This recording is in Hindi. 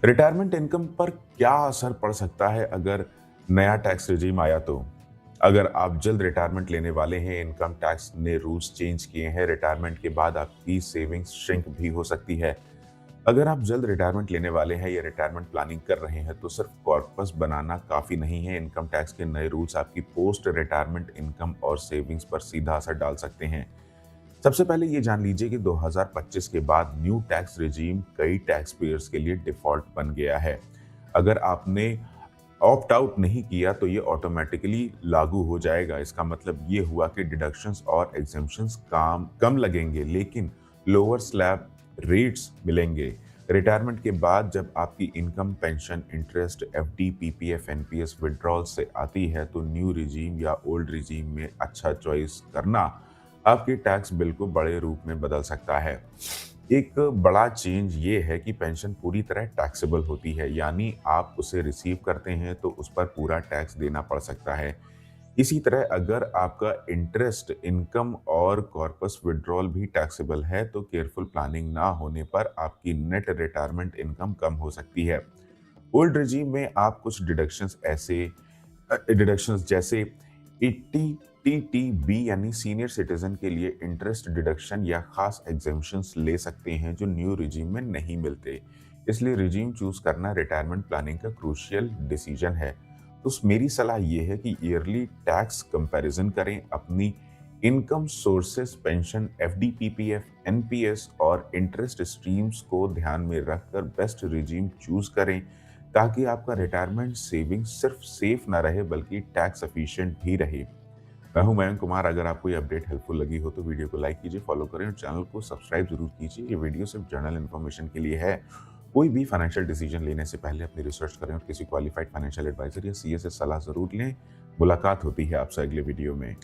रिटायरमेंट इनकम पर क्या असर पड़ सकता है अगर नया टैक्स रिजीम आया तो? अगर आप जल्द रिटायरमेंट लेने वाले हैं, इनकम टैक्स ने रूल्स चेंज किए हैं, रिटायरमेंट के बाद आपकी सेविंग्स श्रिंक भी हो सकती है। अगर आप जल्द रिटायरमेंट लेने वाले हैं या रिटायरमेंट प्लानिंग कर रहे हैं, तो सिर्फ कॉर्पस बनाना काफ़ी नहीं है। इनकम टैक्स के नए रूल्स आपकी पोस्ट रिटायरमेंट इनकम और सेविंग्स पर सीधा असर डाल सकते हैं। सबसे पहले ये जान लीजिए कि 2025 के बाद न्यू टैक्स रिजीम कई टैक्स पेयर्स के लिए डिफ़ॉल्ट बन गया है। अगर आपने ऑप्ट आउट नहीं किया तो ये ऑटोमेटिकली लागू हो जाएगा। इसका मतलब ये हुआ कि डिडक्शंस और एग्जेम्पशंस कम लगेंगे, लेकिन लोअर स्लैब रेट्स मिलेंगे। रिटायरमेंट के बाद जब आपकी income, pension, interest, FD, PPF, NPS withdrawal से आती है, तो न्यू रिजीम या ओल्ड रिजीम में अच्छा चॉइस करना आपके टैक्स बिल को बड़े रूप में बदल सकता है। एक बड़ा चेंज ये है कि पेंशन पूरी तरह टैक्सेबल होती है, यानी आप उसे रिसीव करते हैं तो उस पर पूरा टैक्स देना पड़ सकता है। इसी तरह अगर आपका इंटरेस्ट, इनकम और कॉर्पस विड्रॉल भी टैक्सेबल है, तो केयरफुल प्लानिंग ना होने पर आपकी नेट रिटायरमेंट इनकम कम हो सकती है। ओल्ड रिजीम में आप कुछ डिडक्शंस जैसे 80 टीटीबी यानी सीनियर सिटीजन के लिए इंटरेस्ट डिडक्शन या खास एग्जेम्पशंस ले सकते हैं, जो न्यू रिजीम में नहीं मिलते। इसलिए रिजीम चूज करना रिटायरमेंट प्लानिंग का क्रूशियल डिसीजन है। तो मेरी सलाह ये है कि ईयरली टैक्स कंपैरिजन करें, अपनी income sources, pension, FD, PPF, NPS और इंटरेस्ट स्ट्रीम्स को ध्यान में रखकर बेस्ट रिजीम चूज करें, ताकि आपका रिटायरमेंट सेविंग सिर्फ सेफ ना रहे बल्कि टैक्स एफिशिएंट भी रहे। मैं हूं मयंक कुमार। अगर आपको ये अपडेट हेल्पफुल लगी हो तो वीडियो को लाइक कीजिए, फॉलो करें और चैनल को सब्सक्राइब जरूर कीजिए। ये वीडियो सिर्फ जनरल इन्फॉर्मेशन के लिए है। कोई भी फाइनेंशियल डिसीजन लेने से पहले अपनी रिसर्च करें और किसी क्वालिफाइड फाइनेंशियल एडवाइजर या सीए से सलाह जरूर लें। मुलाकात होती है आपसे अगले वीडियो में।